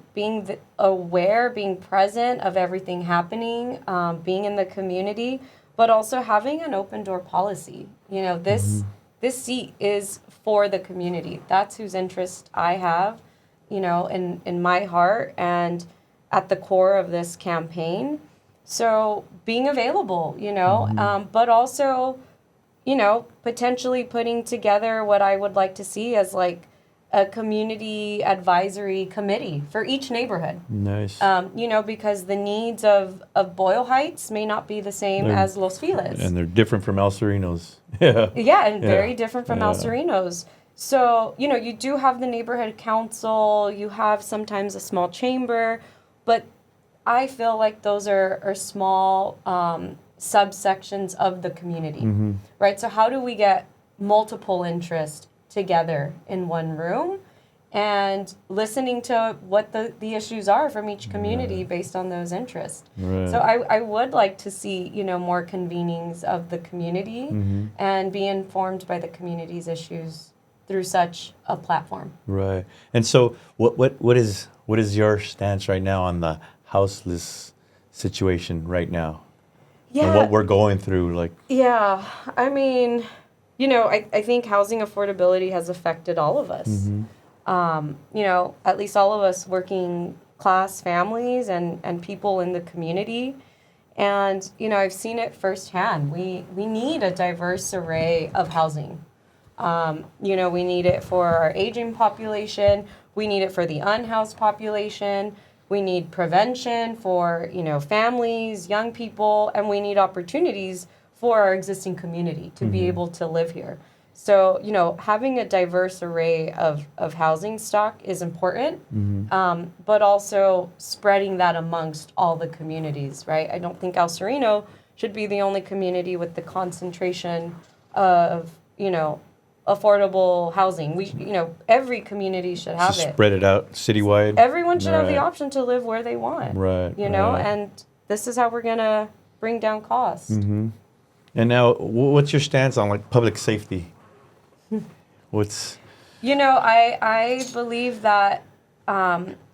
aware, being present of everything happening, being in the community, but also having an open door policy. This seat is for the community. That's whose interest I have, in my heart and at the core of this campaign. So being available, but also, potentially putting together what I would like to see as like a community advisory committee for each neighborhood. Nice. Because the needs of Boyle Heights may not be the same as Los Feliz. And they're different from El Sereno's. Very different from El Sereno's. So, you do have the neighborhood council, you have sometimes a small chamber, but I feel like those are small subsections of the community, right? So how do we get multiple interests together in one room and listening to what the issues are from each community based on those interests? Right. So I would like to see, more convenings of the community and be informed by the community's issues through such a platform. Right. And so what is your stance right now on the houseless situation right now? Yeah. And what we're going through, like. Yeah. I mean, I think housing affordability has affected all of us. At least all of us working class families and people in the community. And, I've seen it firsthand. We need a diverse array of housing. We need it for our aging population. We need it for the unhoused population. We need prevention for, families, young people, and we need opportunities for our existing community to be able to live here. So, having a diverse array of housing stock is important, but also spreading that amongst all the communities, right? I don't think El Sereno should be the only community with the concentration of, affordable housing. Every community should have it. Spread it out citywide. Everyone should have the option to live where they want. Right. And this is how we're going to bring down costs. Mm-hmm. And now, what's your stance on like public safety? What's... I believe that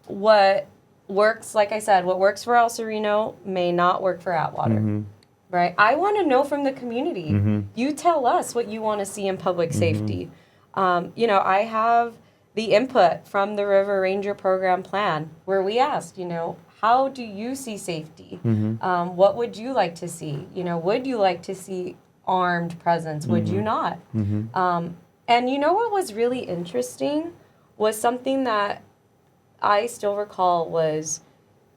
what works, like I said, what works for El Sereno may not work for Atwater. Mm-hmm. Right? I want to know from the community. Mm-hmm. You tell us what you want to see in public safety. I have the input from the River Ranger program plan where we asked, how do you see safety? Mm-hmm. What would you like to see? Would you like to see armed presence? Would you not? Mm-hmm. And what was really interesting was something that I still recall was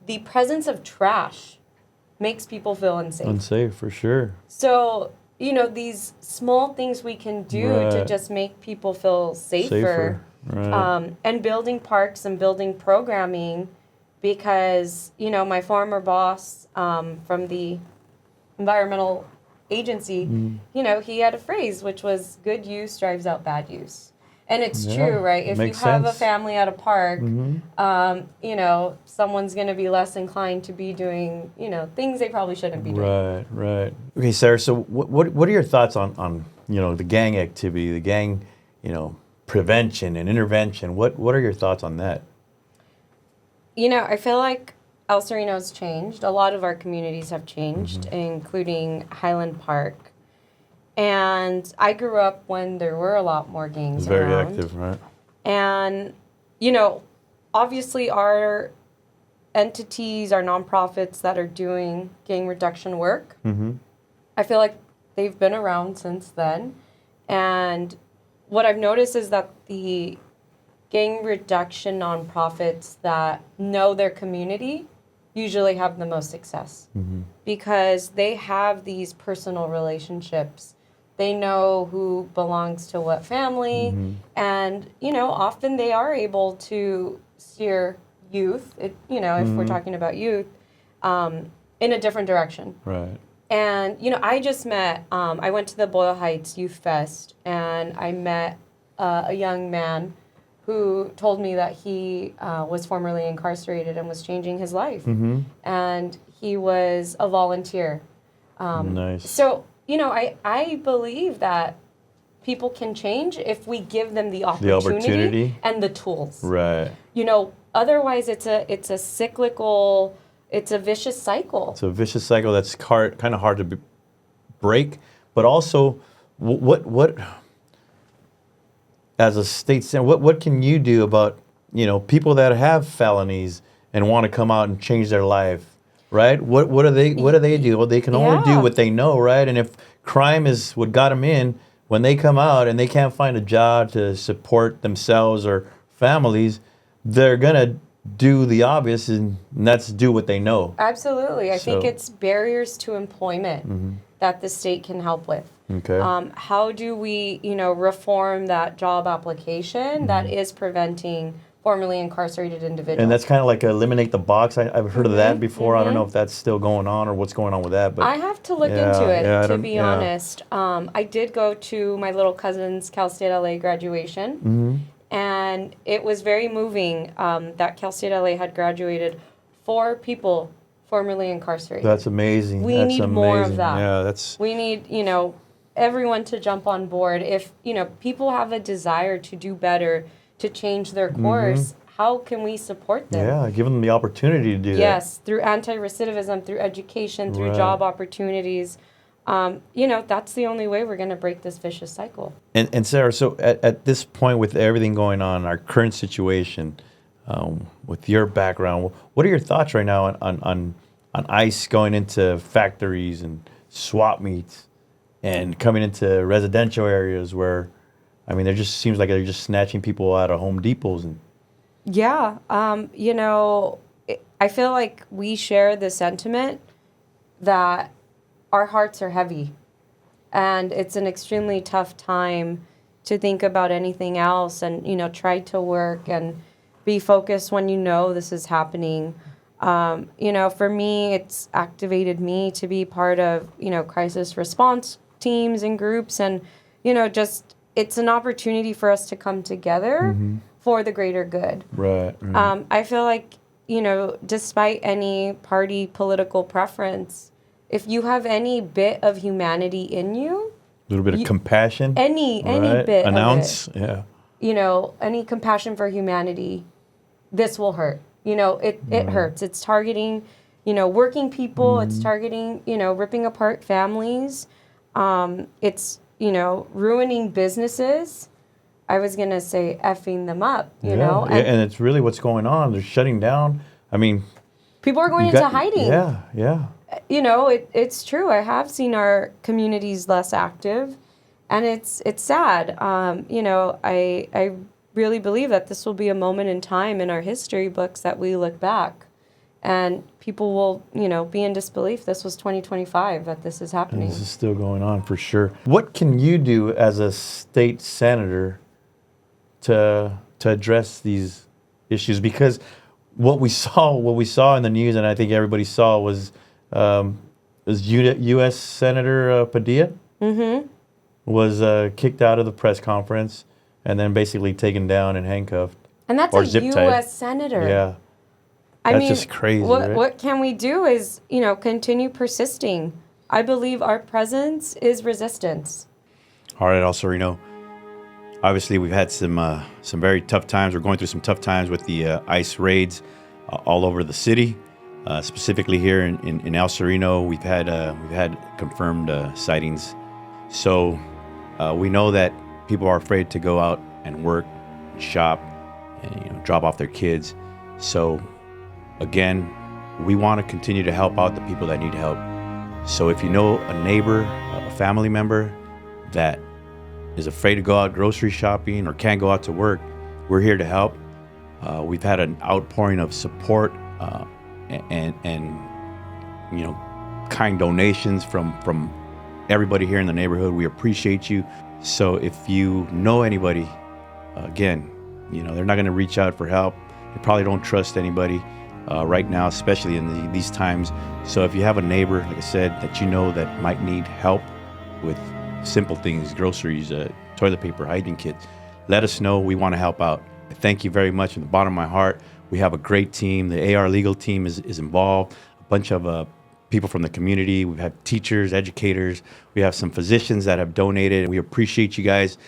the presence of trash makes people feel unsafe. Unsafe, for sure. So, these small things we can do to just make people feel safer. Right. And building parks and building programming because, my former boss from the environmental agency, he had a phrase which was good use drives out bad use. And it's true, right? If you have a family at a park, someone's going to be less inclined to be doing, things they probably shouldn't be doing. Right. Okay, Sarah, so what are your thoughts on the gang activity, the gang, prevention and intervention? What are your thoughts on that? I feel like El Sereno's changed. A lot of our communities have changed, including Highland Park. And I grew up when there were a lot more gangs Very around. active, right? And, obviously our entities, our nonprofits that are doing gang reduction work, I feel like they've been around since then. And what I've noticed is that the gang reduction nonprofits that know their community usually have the most success because they have these personal relationships. They know who belongs to what family, and, often they are able to steer youth, if we're talking about youth, in a different direction. Right. And, I just met, I went to the Boyle Heights Youth Fest, and I met a young man who told me that he was formerly incarcerated and was changing his life. And he was a volunteer. Nice. So, I believe that people can change if we give them the opportunity and the tools. Right. Otherwise it's a cyclical, it's a vicious cycle. It's a vicious cycle that's kind of hard to break, but also what as a state senator, what can you do about, people that have felonies and want to come out and change their life? Right? What do they do? Well, they can only do what they know, right? And if crime is what got them in, when they come out and they can't find a job to support themselves or families, they're gonna do the obvious, and that's do what they know. Absolutely. I think it's barriers to employment that the state can help with. Okay. How do we, reform that job application that is preventing formerly incarcerated individuals? And that's kind of like eliminate the box. I've heard of that before. I don't know if that's still going on or what's going on with that. But I have to look into it, to be honest. I did go to my little cousin's Cal State LA graduation, and it was very moving that Cal State LA had graduated 4 people formerly incarcerated. That's amazing. We need more of that. Yeah, we need, everyone to jump on board. If, people have a desire to do better, to change their course, how can we support them? Yeah, give them the opportunity to do that. Yes, through anti-recidivism, through education, through job opportunities. That's the only way we're going to break this vicious cycle. And Sarah, so at this point with everything going on, our current situation, with your background, what are your thoughts right now on ICE going into factories and swap meets and coming into residential areas where, there just seems like they're just snatching people out of Home Depots and. Yeah, I feel like we share the sentiment that our hearts are heavy, and it's an extremely tough time to think about anything else and, try to work and be focused when this is happening. For me, it's activated me to be part of, crisis response teams and groups and, just it's an opportunity for us to come together for the greater good. Right. I feel like, despite any party political preference, if you have any bit of humanity in you, A little bit of compassion. any right? bit An of ounce. it, Yeah. any compassion for humanity, this will hurt. It hurts. It's targeting, working people. It's targeting, ripping apart families. It's, ruining businesses. I was going to say effing them up, And it's really what's going on. They're shutting down. I mean, people are going into hiding. Yeah. It's true. I have seen our communities less active, and it's sad. I really believe that this will be a moment in time in our history books that we look back, and people will, be in disbelief. This was 2025 that this is happening. This is still going on for sure. What can you do as a state senator to address these issues? Because what we saw in the news, and I think everybody saw, was U.S. Senator Padilla was kicked out of the press conference and then basically taken down and handcuffed. And that's or a zip-tied. U.S. senator. Yeah. That's just crazy, right? What can we do is, continue persisting. I believe our presence is resistance. All right, El Sereno. Obviously, we've had some very tough times. We're going through some tough times with the ICE raids all over the city. Specifically here in El Sereno, we've had confirmed sightings. So we know that people are afraid to go out and work, and shop, and drop off their kids. So again, we want to continue to help out the people that need help. So if you know a neighbor, a family member that is afraid to go out grocery shopping or can't go out to work, we're here to help. We've had an outpouring of support and kind donations from everybody here in the neighborhood. We appreciate you. So if you know anybody, again, they're not going to reach out for help. You probably don't trust anybody right now, especially in these times. So if you have a neighbor, like I said, that that might need help with simple things, groceries, toilet paper, hygiene kits, let us know. We want to help out. Thank you very much from the bottom of my heart. We have a great team. The AR legal team is involved. A bunch of people from the community. We've had teachers, educators. We have some physicians that have donated. We appreciate you guys.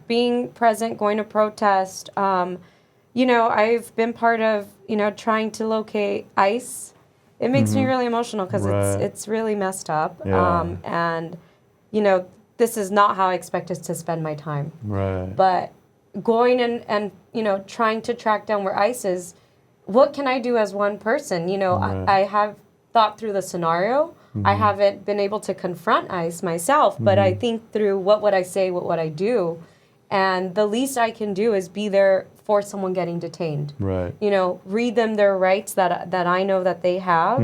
Being present, going to protest. I've been part of, trying to locate ICE. It makes me really emotional because it's really messed up. Yeah. And, this is not how I expected to spend my time. Right. But going and trying to track down where ICE is, what can I do as one person? I have thought through the scenario. I haven't been able to confront ICE myself, but I think through what would I say, what would I do? And the least I can do is be there for someone getting detained. Right. Read them their rights that I know that they have.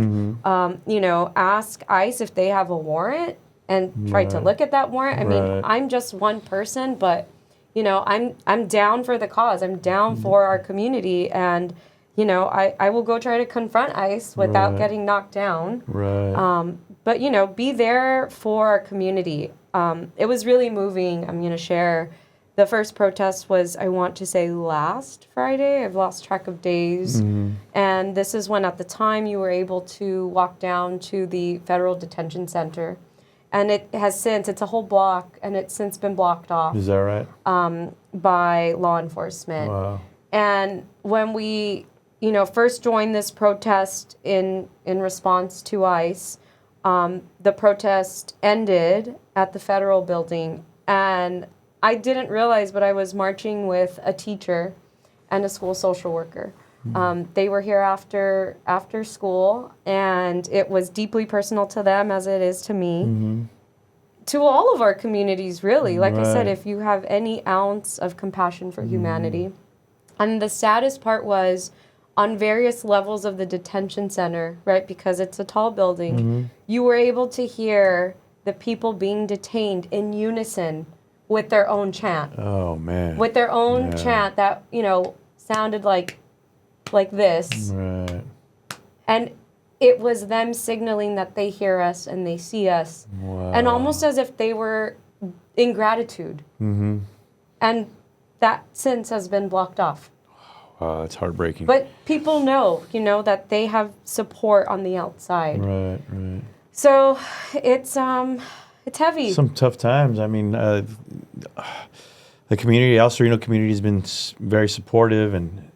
Ask ICE if they have a warrant and try to look at that warrant. I mean, I'm just one person, but I'm down for the cause. I'm down for our community, and I will go try to confront ICE without getting knocked down. Right. But be there for our community. It was really moving. I'm going to share. The first protest was, I want to say, last Friday. I've lost track of days. And this is when, at the time, you were able to walk down to the federal detention center. And it's a whole block, and it's since been blocked off. Is that right? By law enforcement. Wow. And when we, first joined this protest in response to ICE, the protest ended at the federal building. And I didn't realize, but I was marching with a teacher and a school social worker. They were here after school, and it was deeply personal to them as it is to me. To all of our communities, really. Like I said, if you have any ounce of compassion for humanity. And the saddest part was, on various levels of the detention center, right, because it's a tall building, you were able to hear the people being detained in unison with their own chant. Oh, man. With their own chant that, sounded like this. Right. And it was them signaling that they hear us and they see us. Wow. And almost as if they were in gratitude. Mm-hmm. And that since has been blocked off. It's heartbreaking. But people know, that they have support on the outside. Right. So it's heavy. Some tough times. I mean, the community, El Sereno community, has been very supportive, and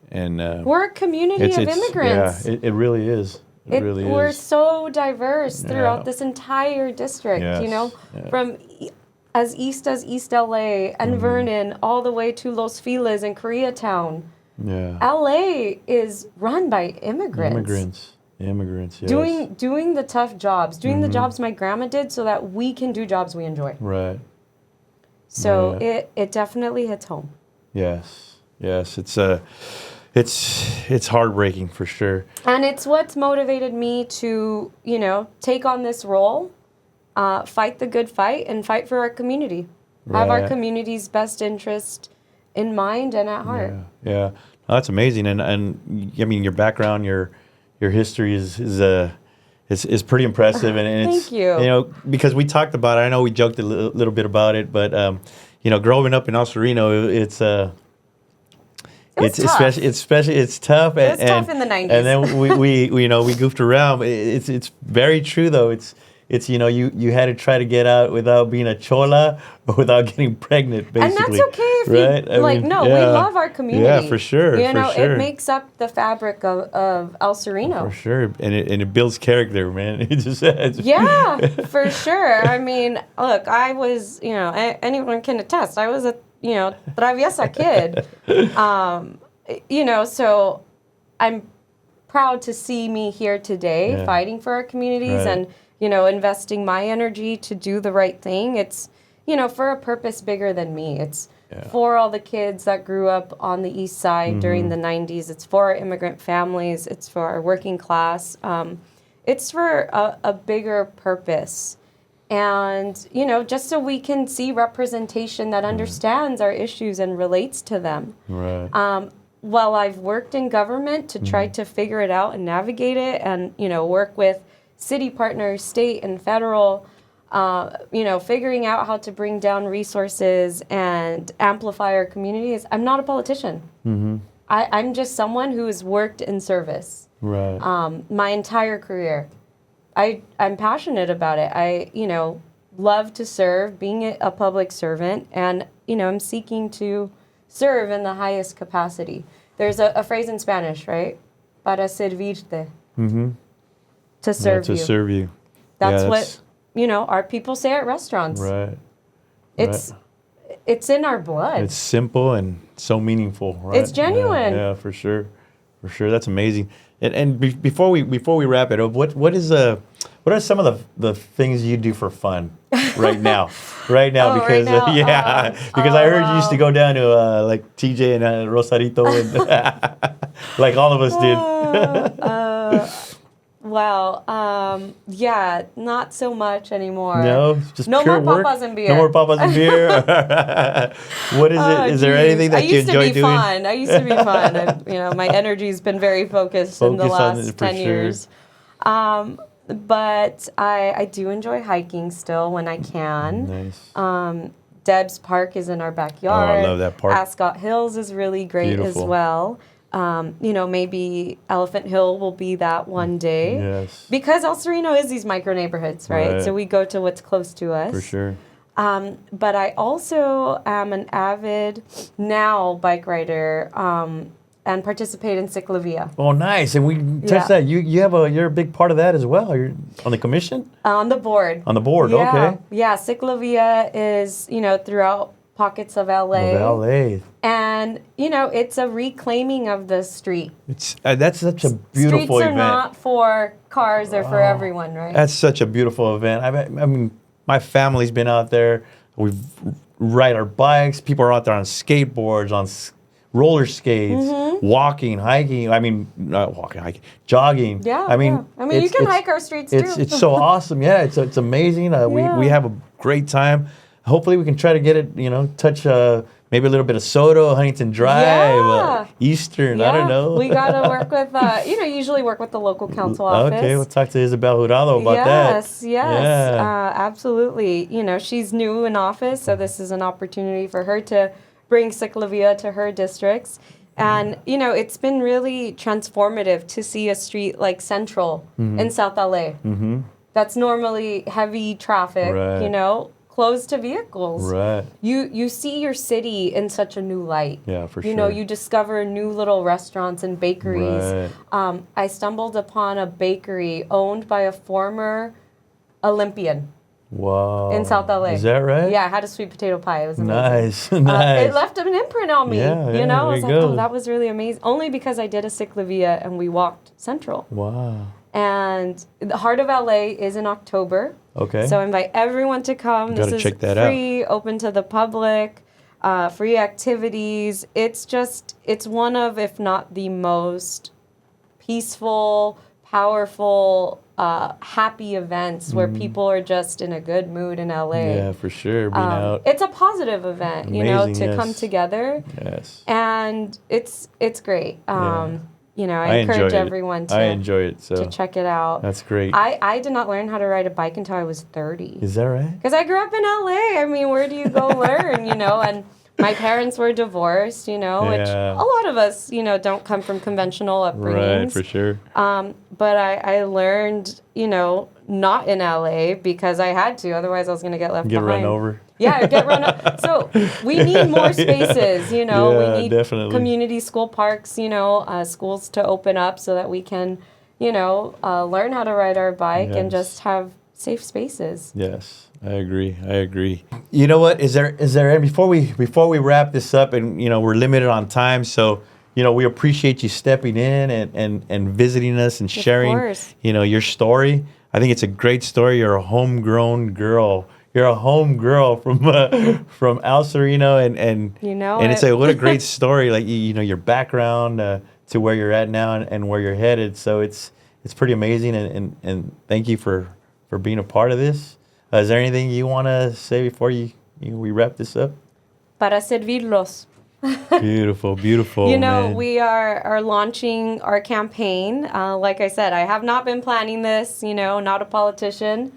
we're a community of immigrants. Yeah, it really is. We're so diverse throughout this entire district. From as east as East LA and Vernon, all the way to Los Feliz and Koreatown. Yeah. LA is run by immigrants. Immigrants, yes. Doing the tough jobs, doing the jobs my grandma did so that we can do jobs we enjoy. Right. So it definitely hits home. Yes. It's heartbreaking for sure. And it's what's motivated me to, take on this role, fight the good fight, and fight for our community. Right. Have our community's best interest in mind and at heart. Yeah. Oh, that's amazing. And I mean, your background, your history is pretty impressive. And it's, Thank you. Because we talked about it. I know we joked a little bit about it, but growing up in El Sereno, it's tough. It's tough. It's tough. It was tough in the 90s. And then we goofed around. It's very true though. It's you had to try to get out without being a chola or without getting pregnant, basically. And that's okay if right? we love our community. Yeah, for sure. It makes up the fabric of El Sereno. For sure. And it builds character, man. It just yeah, for sure. I mean, look, I was, anyone can attest. I was a, traviesa kid. So I'm proud to see me here today fighting for our communities and investing my energy to do the right thing. It's, for a purpose bigger than me. It's for all the kids that grew up on the East Side during the 90s. It's for our immigrant families. It's for our working class. It's for a bigger purpose. And, just so we can see representation that understands our issues and relates to them. Right. While I've worked in government to try to figure it out and navigate it and, work with city partners, state and federal, figuring out how to bring down resources and amplify our communities. I'm not a politician. Mm-hmm. I'm just someone who has worked in service. Right. My entire career. I'm passionate about it. I, love to serve, being a public servant, and, I'm seeking to serve in the highest capacity. There's a phrase in Spanish, right? Para servirte. Mm-hmm. To serve you. To serve you. That's what, our people say at restaurants. Right. It's in our blood. It's simple and so meaningful, right? It's genuine. Yeah, for sure. For sure. That's amazing. And before we wrap it up, what are some of the things you do for fun right now? Right now, because because I heard you used to go down to like TJ and Rosarito, and like all of us did. Not so much anymore. No, just no pure more work. papas and beer. No more papas and beer. What is it? Is there anything that you enjoy doing? I used to be fun. My energy's been very focused in the last 10 years. But I do enjoy hiking still when I can. Nice. Deb's Park is in our backyard. Oh, I love that park. Ascot Hills is really great as well. Maybe Elephant Hill will be that one day. Yes. Because El Sereno is these micro neighborhoods, right? So we go to what's close to us. For sure. But I also am an avid now bike rider and participate in Ciclavia. Oh, nice. And we touched that. You're a big part of that as well. You're on the commission? On the board. On the board, okay. Yeah, Ciclavia is, throughout pockets of LA. And, it's a reclaiming of the street. That's such a beautiful Streets are event. not for cars, they're for everyone, right? That's such a beautiful event. I mean, my family's been out there. We ride our bikes. People are out there on skateboards, on roller skates, walking, hiking. I mean, not walking, hiking, jogging. Yeah. I mean, you can hike our streets too. It's so awesome. Yeah, it's amazing. We have a great time. hopefully we can try to get it, touch maybe a little bit of Soto, Huntington Drive, Yeah. Eastern, I don't know. We got to work with, usually work with the local council office. Okay, we'll talk to Isabel Jurado about that. Yes, absolutely. She's new in office, so this is an opportunity for her to bring Ciclavia to her districts. And, it's been really transformative to see a street like Central in South LA. Mm-hmm. That's normally heavy traffic, right. Closed to vehicles. Right. You see your city in such a new light. Yeah, for sure. You discover new little restaurants and bakeries. Right. I stumbled upon a bakery owned by a former Olympian. Wow. In South LA. Is that right? Yeah, I had a sweet potato pie. It was amazing. Nice. It left an imprint on me. Yeah, I was like, go. oh, that was really amazing. Only because I did a Ciclavia and we walked Central. Wow. And the Heart of LA is in October. Okay. So I invite everyone to come. Gotta This check is that free, open to the public, free activities. It's one of, if not the most peaceful, powerful, happy events where people are just in a good mood in LA. Yeah, for sure. Being out. It's a positive event, Amazing, to come together. Yes. And it's great. I enjoy encourage it. everyone I enjoy it. So to check it out. That's great. I did not learn how to ride a bike until I was 30. Is that right? Because I grew up in LA. I mean, where do you go learn, And my parents were divorced, which a lot of us, don't come from conventional upbringings. Right, for sure. But I learned, not in LA because I had to. Otherwise, I was going to get left behind. Get run over. Yeah, get run over. So we need more spaces, we need definitely. community school parks, schools to open up so that we can, learn how to ride our bike and just have safe spaces. Yes, I agree. You know what? Is there before we wrap this up, and we're limited on time, so we appreciate you stepping in and visiting us and sharing your story. I think it's a great story. You're a homegrown girl. You're a home girl from El Sereno, and it's like, what a great story. Like your background to where you're at now and where you're headed. So it's pretty amazing, and thank you for being a part of this. Is there anything you want to say before we wrap this up? Para servirlos. Beautiful. Man. We are launching our campaign. Like I said, I have not been planning this. Not a politician.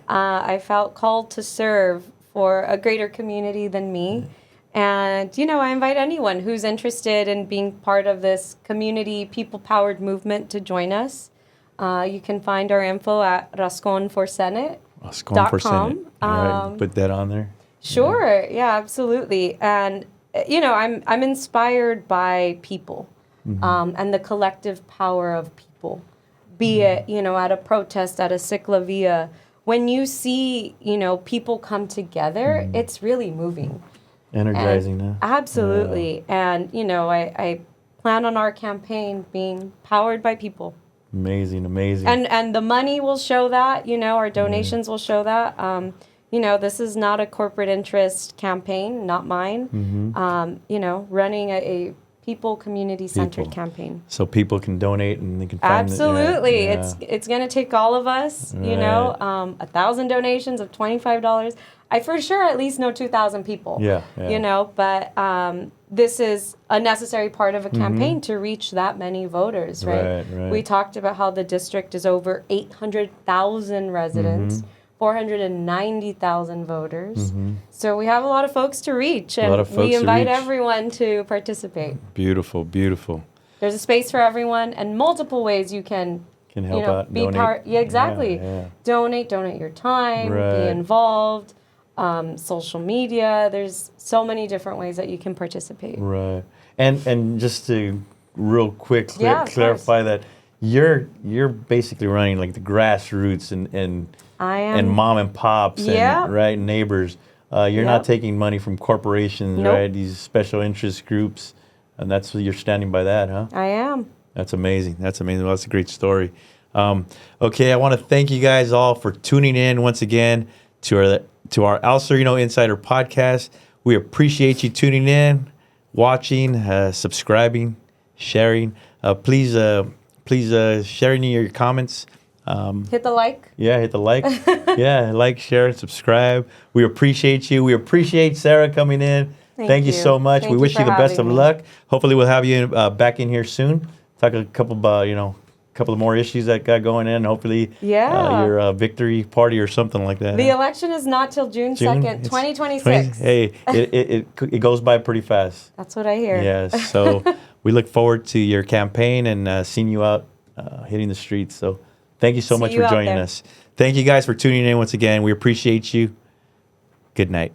I felt called to serve for a greater community than me. And, I invite anyone who's interested in being part of this community, people-powered movement to join us. You can find our info at rasconforsenate.com. Rascón for Senate. All right, put that on there. Sure. Yeah, absolutely. And, I'm inspired by people and the collective power of people. Be it, at a protest, at a Ciclavia. When you see, people come together, it's really moving. Energizing, huh? Absolutely. Yeah. And, I plan on our campaign being powered by people. Amazing. And the money will show that, our donations will show that. This is not a corporate interest campaign, not mine. Mm-hmm. Running a people community-centered campaign. So people can donate and they can find Absolutely. It's going to take all of us, 1,000 donations of $25. I for sure at least know 2,000 people. But this is a necessary part of a campaign to reach that many voters, right? We talked about how the district is over 800,000 residents. 490,000 voters. So we have a lot of folks to reach, and we invite everyone to participate. Beautiful. There's a space for everyone, and multiple ways you can help out, be donate. part. Yeah, exactly. Donate your time, be involved. Social media. There's so many different ways that you can participate. Right. And just to real quick clarify that you're basically running like the grassroots and I am. And mom and pops and neighbors. You're not taking money from corporations, right? These special interest groups, and that's you're standing by that, huh? I am. That's amazing. Well, that's a great story. Okay, I want to thank you guys all for tuning in once again to our El Sereno Insider podcast. We appreciate you tuning in, watching, subscribing, sharing. Please share any of your comments. Hit the like. Yeah, hit the like. Yeah, like, share, and subscribe. We appreciate you. We appreciate Sarah coming in. Thank you so much. Thank we you wish for you the best of having me. luck. Hopefully, we'll have you back in here soon. Talk a couple of couple of more issues that got going in. Hopefully, Yeah. your victory party or something like that. The election is not till June 2nd, It's 2026. Hey, it goes by pretty fast. That's what I hear. Yes. So we look forward to your campaign and seeing you out hitting the streets. So thank you so See much you for out joining there. us. Thank you guys for tuning in once again. We appreciate you. Good night.